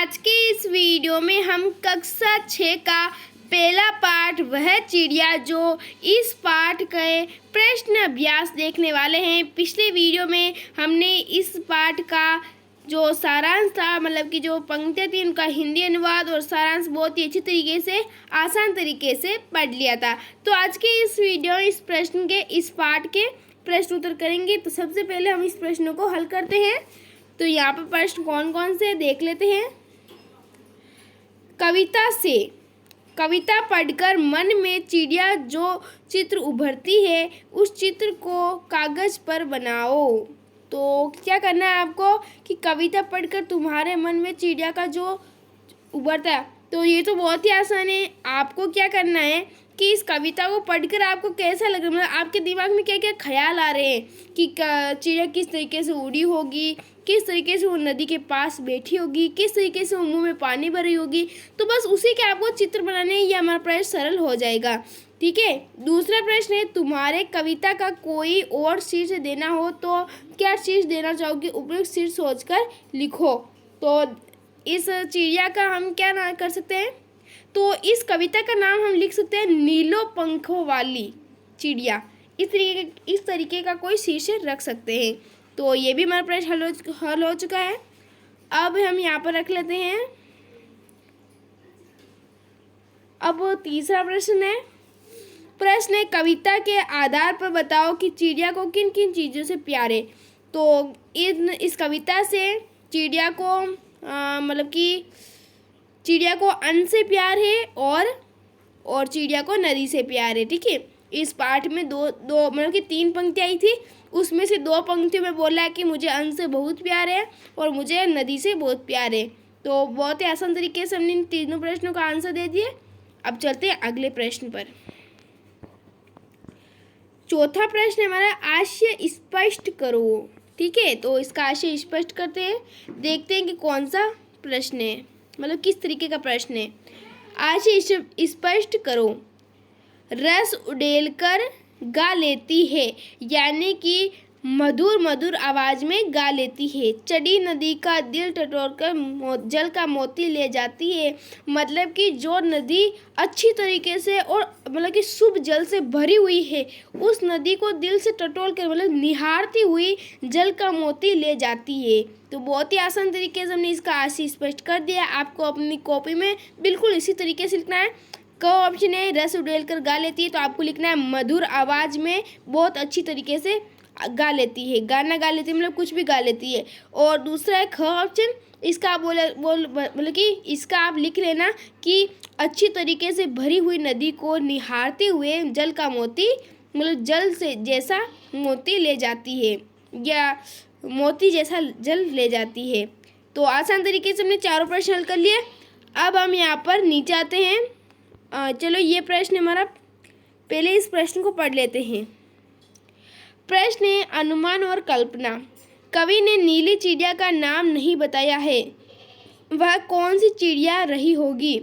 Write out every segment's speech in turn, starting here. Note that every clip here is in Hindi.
आज के इस वीडियो में हम कक्षा 6 का पहला पाठ वह चिड़िया जो इस पाठ के प्रश्न अभ्यास देखने वाले हैं। पिछले वीडियो में हमने इस पाठ का जो सारांश था, मतलब कि जो पंक्तियाँ थी उनका हिंदी अनुवाद और सारांश बहुत ही अच्छी तरीके से आसान तरीके से पढ़ लिया था। तो आज के इस वीडियो इस प्रश्न के इस पाठ के प्रश्न उत्तर करेंगे। तो सबसे पहले हम इस प्रश्नों को हल करते हैं। तो यहाँ पर प्रश्न कौन कौन से देख लेते हैं। कविता से, कविता पढ़कर मन में चिड़िया जो चित्र उभरती है उस चित्र को कागज पर बनाओ। तो क्या करना है आपको कि कविता पढ़कर तुम्हारे मन में चिड़िया का जो उभरता है, तो ये तो बहुत ही आसान है। आपको क्या करना है कि इस कविता को पढ़कर आपको कैसा लग रहा है, मतलब आपके दिमाग में क्या क्या ख्याल आ रहे हैं कि चिड़िया किस तरीके से उड़ी होगी, किस तरीके से वो नदी के पास बैठी होगी, किस तरीके से वो मुंह में पानी भरी होगी। तो बस उसी के आपको चित्र बनाने हैं, ये हमारा प्रश्न सरल हो जाएगा। ठीक है। दूसरा प्रश्न है, तुम्हारे कविता का कोई और शीर्ष देना हो तो क्या शीर्ष देना चाहोगे, उपयुक्त शीर्ष सोचकर लिखो। तो इस चिड़िया का हम क्या ना कर सकते हैं, तो इस कविता का नाम हम लिख सकते हैं नीलो पंखों वाली चिड़िया। इस तरीके का कोई शीर्षक रख सकते हैं। तो ये भी हमारा प्रश्न हल हो चुका है। अब हम यहाँ पर रख लेते हैं। अब तीसरा प्रश्न है, प्रश्न है कविता के आधार पर बताओ कि चिड़िया को किन किन चीज़ों से प्यार है। तो इस कविता से चिड़िया को मतलब कि चिड़िया को अन्न से प्यार है और चिड़िया को नदी से प्यार है। ठीक है। इस पाठ में दो मतलब कि 3 पंक्तियाँ आई थी, उसमें से 2 पंक्तियों में बोला है कि मुझे अन्न से बहुत प्यार है और मुझे नदी से बहुत प्यार है। तो बहुत ही आसान तरीके से हमने इन तीनों प्रश्नों का आंसर दे दिए। अब चलते हैं अगले प्रश्न पर। चौथा प्रश्न हमारा, आशय स्पष्ट करो। ठीक है। तो इसका आशय स्पष्ट करते हैं, देखते हैं कि कौन सा प्रश्न है, मतलब किस तरीके का प्रश्न है। आशय स्पष्ट करो। रस उड़ेलकर गा लेती है, यानी कि मधुर मधुर आवाज में गा लेती है। चढ़ी नदी का दिल टटोलकर जल का मोती ले जाती है, मतलब कि जो नदी अच्छी तरीके से और मतलब कि शुभ जल से भरी हुई है, उस नदी को दिल से टटोल कर मतलब निहारती हुई जल का मोती ले जाती है। तो बहुत ही आसान तरीके से हमने इसका आशय स्पष्ट कर दिया। आपको अपनी कॉपी में बिल्कुल इसी तरीके से लिखना है। क ऑप्शन है रस उड़ेल कर गा लेती है, तो आपको लिखना है मधुर आवाज में बहुत अच्छी तरीके से गा लेती है, गाना गा लेती है, मतलब कुछ भी गा लेती है। और दूसरा है ख ऑप्शन, इसका आप मतलब कि इसका आप लिख लेना कि अच्छी तरीके से भरी हुई नदी को निहारते हुए जल का मोती, मतलब जल से जैसा मोती ले जाती है या मोती जैसा जल ले जाती है। तो आसान तरीके से हमने चारों प्रश्न हल कर लिए। अब हम यहाँ पर नीचे आते हैं। चलो ये प्रश्न हमारा, पहले इस प्रश्न को पढ़ लेते हैं। प्रश्न है अनुमान और कल्पना। कवि ने नीली चिड़िया का नाम नहीं बताया है, वह कौन सी चिड़िया रही होगी।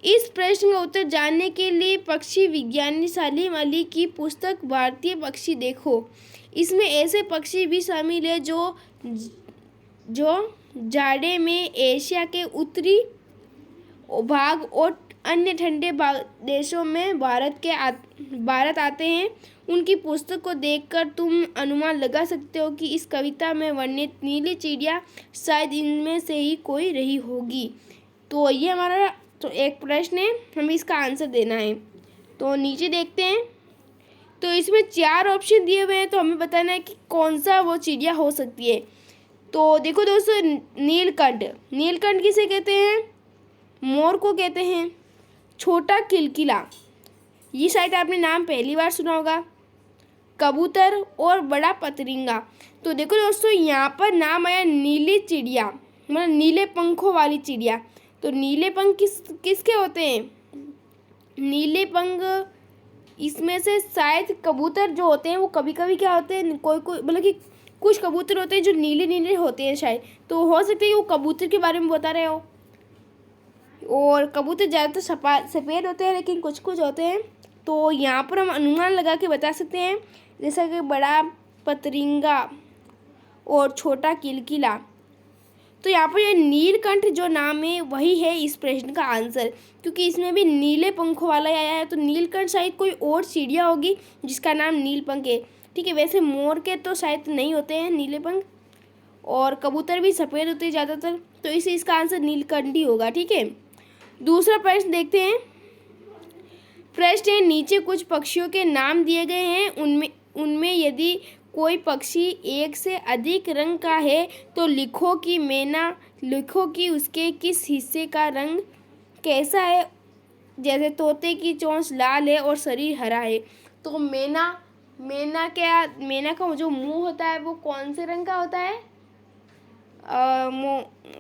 इस प्रश्न का उत्तर जानने के लिए पक्षी विज्ञानी सालिम अली की पुस्तक भारतीय पक्षी देखो। इसमें ऐसे पक्षी भी शामिल है जो जाड़े में एशिया के उत्तरी भाग और अन्य ठंडे देशों में भारत आते हैं। उनकी पुस्तक को देखकर तुम अनुमान लगा सकते हो कि इस कविता में वर्णित नीली चिड़िया शायद इनमें से ही कोई रही होगी। तो ये हमारा तो एक प्रश्न है, हमें इसका आंसर देना है। तो नीचे देखते हैं। तो इसमें 4 ऑप्शन दिए हुए हैं, तो हमें बताना है कि कौन सा वो चिड़िया हो सकती है। तो देखो दोस्तों, नीलकंठ किसे कहते हैं, मोर को कहते हैं। छोटा किलकिला, ये शायद आपने नाम पहली बार सुना होगा। कबूतर और बड़ा पतरिंगा। तो देखो दोस्तों, यहाँ पर नाम आया नीली चिड़िया, मतलब नीले पंखों वाली चिड़िया। तो नीले पंख किसके होते हैं, नीले पंख इसमें से शायद कबूतर जो होते हैं वो कभी कभी क्या होते हैं, कोई मतलब कि कुछ कबूतर होते हैं जो नीले नीले होते हैं शायद। तो हो सकता है कि वो कबूतर के बारे में बता रहे हो। और कबूतर ज़्यादातर सफ़ेद होते हैं, लेकिन कुछ कुछ होते हैं। तो यहाँ पर हम अनुमान लगा के बता सकते हैं, जैसा कि बड़ा पतरिंगा और छोटा किलकिला। तो यहाँ पर ये नीलकंठ जो नाम है वही है इस प्रश्न का आंसर, क्योंकि इसमें भी नीले पंखों वाला आया है, तो नीलकंठ शायद कोई और चिड़िया होगी जिसका नाम नीलपंख है। ठीक है, वैसे मोर के तो शायद नहीं होते हैं नीले पंख, और कबूतर भी सफ़ेद होते हैं ज़्यादातर, तो इसे इसका आंसर नीलकंठ ही होगा। ठीक है, दूसरा प्रश्न देखते हैं। प्रश्न है, नीचे कुछ पक्षियों के नाम दिए गए हैं, उनमें उनमें यदि कोई पक्षी एक से अधिक रंग का है तो लिखो कि उसके किस हिस्से का रंग कैसा है। जैसे तोते की चोंच लाल है और शरीर हरा है, तो मैना का जो मुंह होता है वो कौन से रंग का होता है?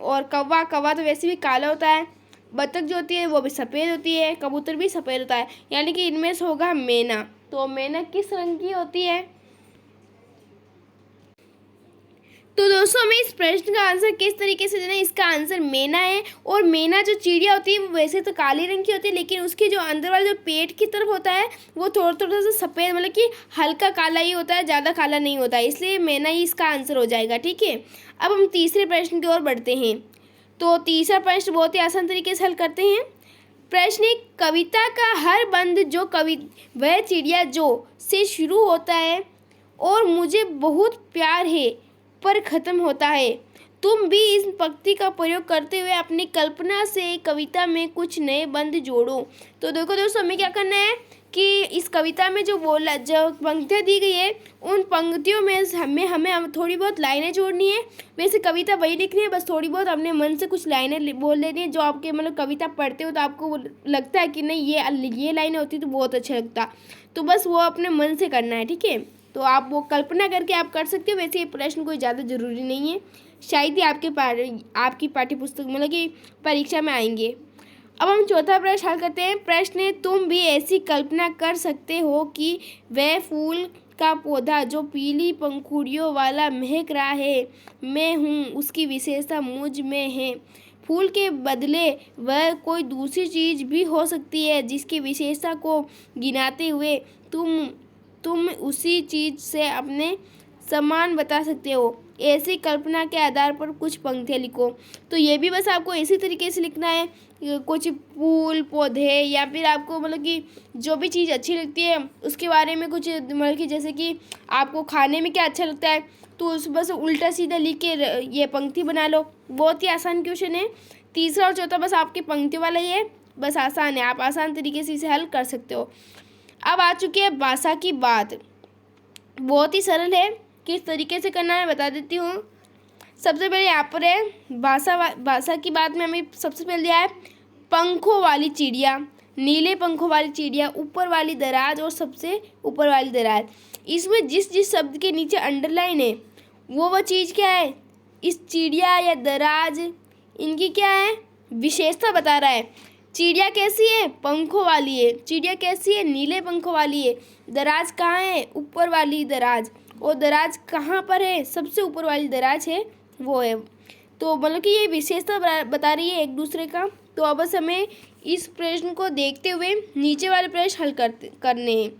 और कौवा तो वैसे भी काला होता है। बतख जो होती है वो भी सफ़ेद होती है, कबूतर भी सफ़ेद होता है, यानी कि इनमें से होगा मैना। तो मैना किस रंग की होती है? तो दोस्तों हमें इस प्रश्न का आंसर किस तरीके से देना है? इसका आंसर मैना है। और मैना जो चिड़िया होती है वो वैसे तो काले रंग की होती है, लेकिन उसके जो अंदर वाला जो पेट की तरफ होता है वो थोड़ा थोड़ा सा सफ़ेद, मतलब कि हल्का काला ही होता है, ज़्यादा काला नहीं होता है, इसलिए मैना ही इसका आंसर हो जाएगा। ठीक है, अब हम तीसरे प्रश्न की ओर बढ़ते हैं। तो तीसरा प्रश्न बहुत ही आसान तरीके से हल करते हैं। प्रश्न, कविता का हर बंद जो वह चिड़िया जो से शुरू होता है और मुझे बहुत प्यार है पर ख़त्म होता है। तुम भी इस पंक्ति का प्रयोग करते हुए अपनी कल्पना से कविता में कुछ नए बंद जोड़ो। तो देखो दोस्तों, हमें क्या करना है कि इस कविता में जो पंक्तियाँ दी गई है उन पंक्तियों में हमें थोड़ी बहुत लाइनें जोड़नी है। वैसे कविता वही लिखनी है, बस थोड़ी बहुत अपने मन से कुछ लाइनें बोल लेनी है जो आपके मतलब कविता पढ़ते हो तो आपको वो लगता है कि नहीं ये लाइनें होती तो बहुत अच्छा लगता, तो बस वो अपने मन से करना है। ठीक है, तो आप वो कल्पना करके आप कर सकते हो। वैसे ये प्रश्न कोई ज़्यादा ज़रूरी नहीं है, शायद ही आपकी पाठ्य पुस्तक मतलब कि परीक्षा में आएंगे। अब हम चौथा प्रश्न हल करते हैं। प्रश्न है, तुम भी ऐसी कल्पना कर सकते हो कि वह फूल का पौधा जो पीली पंखुड़ियों वाला महक रहा है, मैं हूँ, उसकी विशेषता मुझ में है। फूल के बदले वह कोई दूसरी चीज़ भी हो सकती है जिसकी विशेषता को गिनाते हुए तुम उसी चीज़ से अपने समान बता सकते हो। ऐसी कल्पना के आधार पर कुछ पंक्तियाँ लिखो। तो ये भी बस आपको इसी तरीके से लिखना है, कुछ फूल पौधे या फिर आपको मतलब कि जो भी चीज़ अच्छी लगती है उसके बारे में कुछ, मतलब कि जैसे कि आपको खाने में क्या अच्छा लगता है तो उस बस उल्टा सीधा लिख के ये पंक्ति बना लो। बहुत ही आसान क्वेश्चन है। तीसरा और चौथा बस आपकी पंक्ति वाला ही है, बस आसान है, आप आसान तरीके से इसे हल कर सकते हो। अब आ चुकी है भाषा की बात। बहुत ही सरल है, किस तरीके से करना है बता देती हूँ। सबसे पहले यहाँ पर है भाषा की बात में हमें सबसे पहले दिया है पंखों वाली चिड़िया, नीले पंखों वाली चिड़िया, ऊपर वाली दराज और सबसे ऊपर वाली दराज। इसमें जिस शब्द के नीचे अंडरलाइन है वो चीज़ क्या है? इस चिड़िया या दराज इनकी क्या है? विशेषता बता रहा है। चिड़िया कैसी है? पंखों वाली है। चिड़िया कैसी है? नीले पंखों वाली है। दराज कहाँ है? ऊपर वाली दराज। और दराज कहाँ पर है? सबसे ऊपर वाली दराज है वो है। तो मतलब कि ये विशेषता बता रही है एक दूसरे का। तो अब बस हमें इस प्रश्न को देखते हुए नीचे वाले प्रश्न हल करने हैं।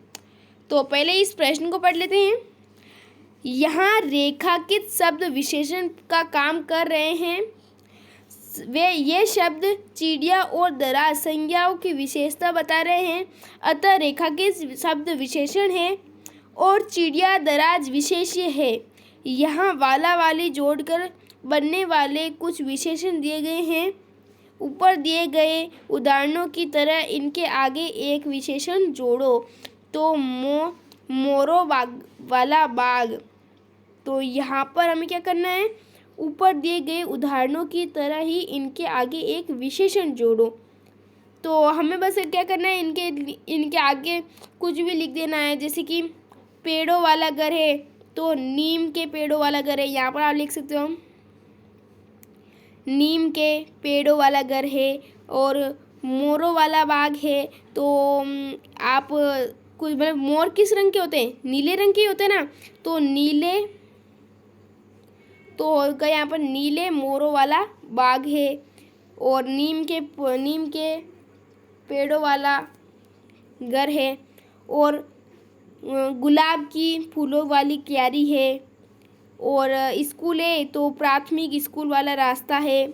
तो पहले इस प्रश्न को पढ़ लेते हैं। यहाँ रेखांकित शब्द विशेषण का काम कर रहे हैं। वे ये शब्द चिड़िया और दराज संज्ञाओं की विशेषता बता रहे हैं, अतः रेखांकित शब्द विशेषण है और चिड़िया दराज विशेष्य है। यहाँ वाला वाली जोड़कर बनने वाले कुछ विशेषण दिए गए हैं। ऊपर दिए गए उदाहरणों की तरह इनके आगे एक विशेषण जोड़ो। तो मोरो वाला बाग। तो यहाँ पर हमें क्या करना है? ऊपर दिए गए उदाहरणों की तरह ही इनके आगे एक विशेषण जोड़ो। तो हमें बस क्या करना है, इनके आगे कुछ भी लिख देना है। जैसे कि पेड़ों वाला घर है तो नीम के पेड़ों वाला घर है, यहाँ पर आप लिख सकते हो नीम के पेड़ों वाला घर है। और मोरों वाला बाग है तो आप कुछ मतलब मोर किस रंग के होते हैं? नीले रंग के होते हैं ना, तो नीले, तो होगा यहाँ पर नीले मोरों वाला बाग है। और नीम के पेड़ों वाला घर है। और गुलाब की फूलों वाली क्यारी है। और स्कूल है तो प्राथमिक स्कूल वाला रास्ता है।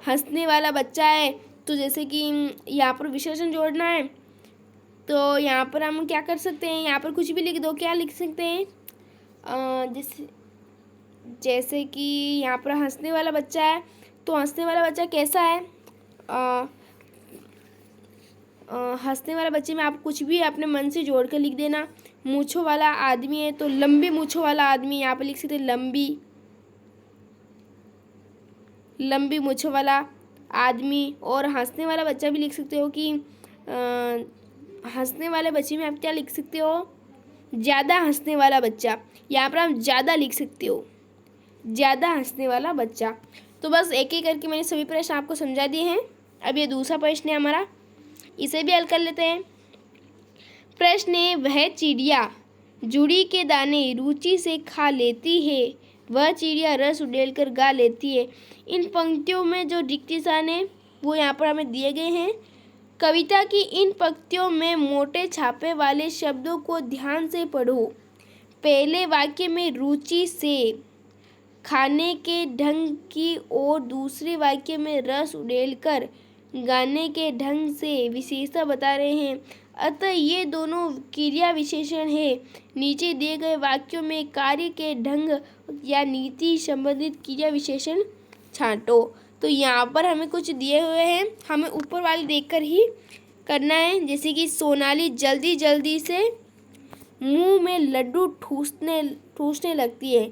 हंसने वाला बच्चा है तो जैसे कि यहाँ पर विशेषण जोड़ना है तो यहाँ पर हम क्या कर सकते हैं, यहाँ पर कुछ भी लिख दो। क्या लिख सकते हैं, जैसे कि यहाँ पर हंसने वाला बच्चा है तो हंसने वाला बच्चा कैसा है। हंसने वाला बच्चे में आप कुछ भी अपने मन से जोड़ कर लिख देना। मूँछों वाला आदमी है तो लंबी मूँछों वाला आदमी, यहाँ पर लिख सकते हैं लंबी मूँछों वाला आदमी। और हंसने वाला बच्चा भी लिख सकते हो कि हंसने वाले बच्चे में आप क्या लिख सकते हो, ज़्यादा हंसने वाला बच्चा। यहाँ पर आप ज़्यादा लिख सकते हो, ज़्यादा हंसने वाला बच्चा। तो बस एक एक करके मैंने सभी प्रश्न आपको समझा दिए हैं। अब ये दूसरा प्रश्न है हमारा, इसे भी हल कर लेते हैं। प्रश्न है, वह चिड़िया जुड़ी के दाने रुचि से खा लेती है, वह चिड़िया रस उड़ेलकर गा लेती है। इन पंक्तियों में जो रिक्त स्थान है वो यहाँ पर हमें दिए गए हैं। कविता की इन पंक्तियों में मोटे छापे वाले शब्दों को ध्यान से पढ़ो। पहले वाक्य में रुचि से खाने के ढंग की और दूसरे वाक्य में रस उड़ेलकर गाने के ढंग से विशेषता बता रहे हैं, अतः ये दोनों क्रिया विशेषण है। नीचे दिए गए वाक्यों में कार्य के ढंग या नीति संबंधित क्रिया विशेषण छांटो। तो यहाँ पर हमें कुछ दिए हुए हैं, हमें ऊपर वाले देखकर ही करना है। जैसे कि सोनाली जल्दी जल्दी से मुंह में लड्डू ठूसने लगती है।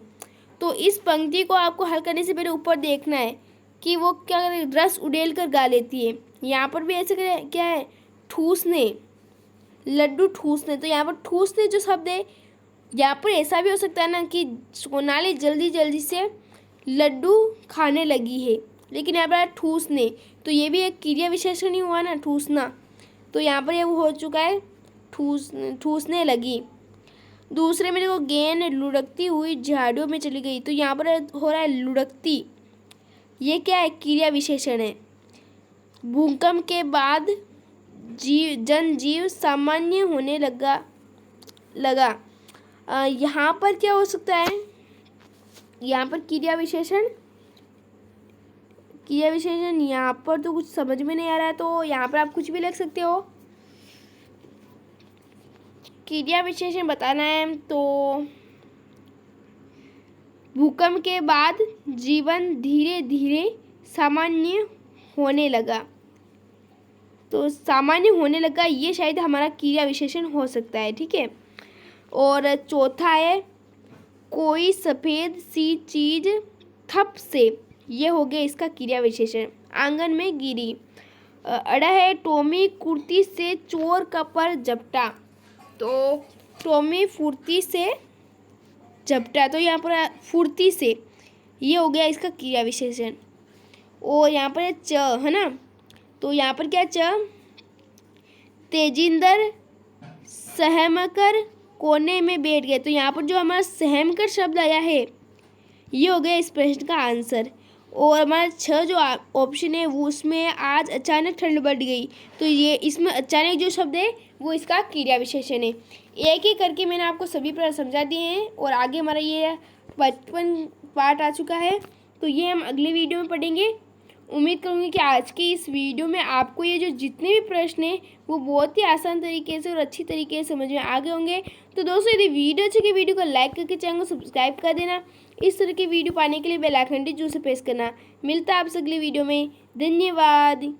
तो इस पंक्ति को आपको हल करने से पहले ऊपर देखना है कि वो क्या करे, रस उड़ेल कर गा लेती है। यहाँ पर भी ऐसे करे, क्या है, ठूसने, लड्डू ठूसने। तो यहाँ पर ठूसने जो शब्द है, यहाँ पर ऐसा भी हो सकता है ना कि सोनाली जल्दी जल्दी से लड्डू खाने लगी है, लेकिन यहाँ पर ठूसने, तो ये भी एक क्रिया विशेषण ही हुआ ना, ठूसना। तो यहाँ पर ये हो चुका है ठूसने लगी। दूसरे में देखो, गेंद लुढ़कती हुई झाड़ियों में चली गई, तो यहाँ पर हो रहा है लुढ़कती, ये क्या है, क्रिया विशेषण है। भूकंप के बाद जनजीव सामान्य होने लगा। यहाँ पर क्या हो सकता है, यहाँ पर क्रिया विशेषण यहाँ पर तो कुछ समझ में नहीं आ रहा है, तो यहाँ पर आप कुछ भी लिख सकते हो। क्रिया विशेषण बताना है तो भूकंप के बाद जीवन धीरे धीरे सामान्य होने लगा, तो सामान्य होने लगा, ये शायद हमारा क्रिया विशेषण हो सकता है। ठीक है। और चौथा है, कोई सफ़ेद सी चीज़ थप से, ये हो गया इसका क्रिया विशेषण। आंगन में गिरी। अड़ा है, टॉमी कुर्ती से चोर का पर झपटा, तो टॉमी फुर्ती से झपटा, तो यहाँ पर फुर्ती से, ये हो गया इसका क्रिया विशेषण। और यहाँ पर च है ना, तो यहाँ पर क्या, च, तेजिंदर सहमकर कोने में बैठ गए, तो यहाँ पर जो हमारा सहमकर शब्द आया है ये हो गया इस प्रश्न का आंसर। और हमारा 6 जो ऑप्शन है वो उसमें आज अचानक ठंड बढ़ गई, तो ये इसमें अचानक जो शब्द है वो इसका क्रिया विशेषण है। एक एक करके मैंने आपको सभी प्रश्न समझा दिए हैं और आगे हमारा ये 55 पार्ट आ चुका है, तो ये हम अगले वीडियो में पढ़ेंगे। उम्मीद करूँगी कि आज की इस वीडियो में आपको ये जो जितने भी प्रश्न हैं वो बहुत ही आसान तरीके से और अच्छी तरीके से समझ में आ गए होंगे। तो दोस्तों, यदि वीडियो अच्छी लगी, वीडियो को लाइक करके चैनल को सब्सक्राइब कर देना। इस तरह की वीडियो पाने के लिए बेल आइकन जरूर से प्रेस करना। मिलता है आपसे अगली वीडियो में। धन्यवाद।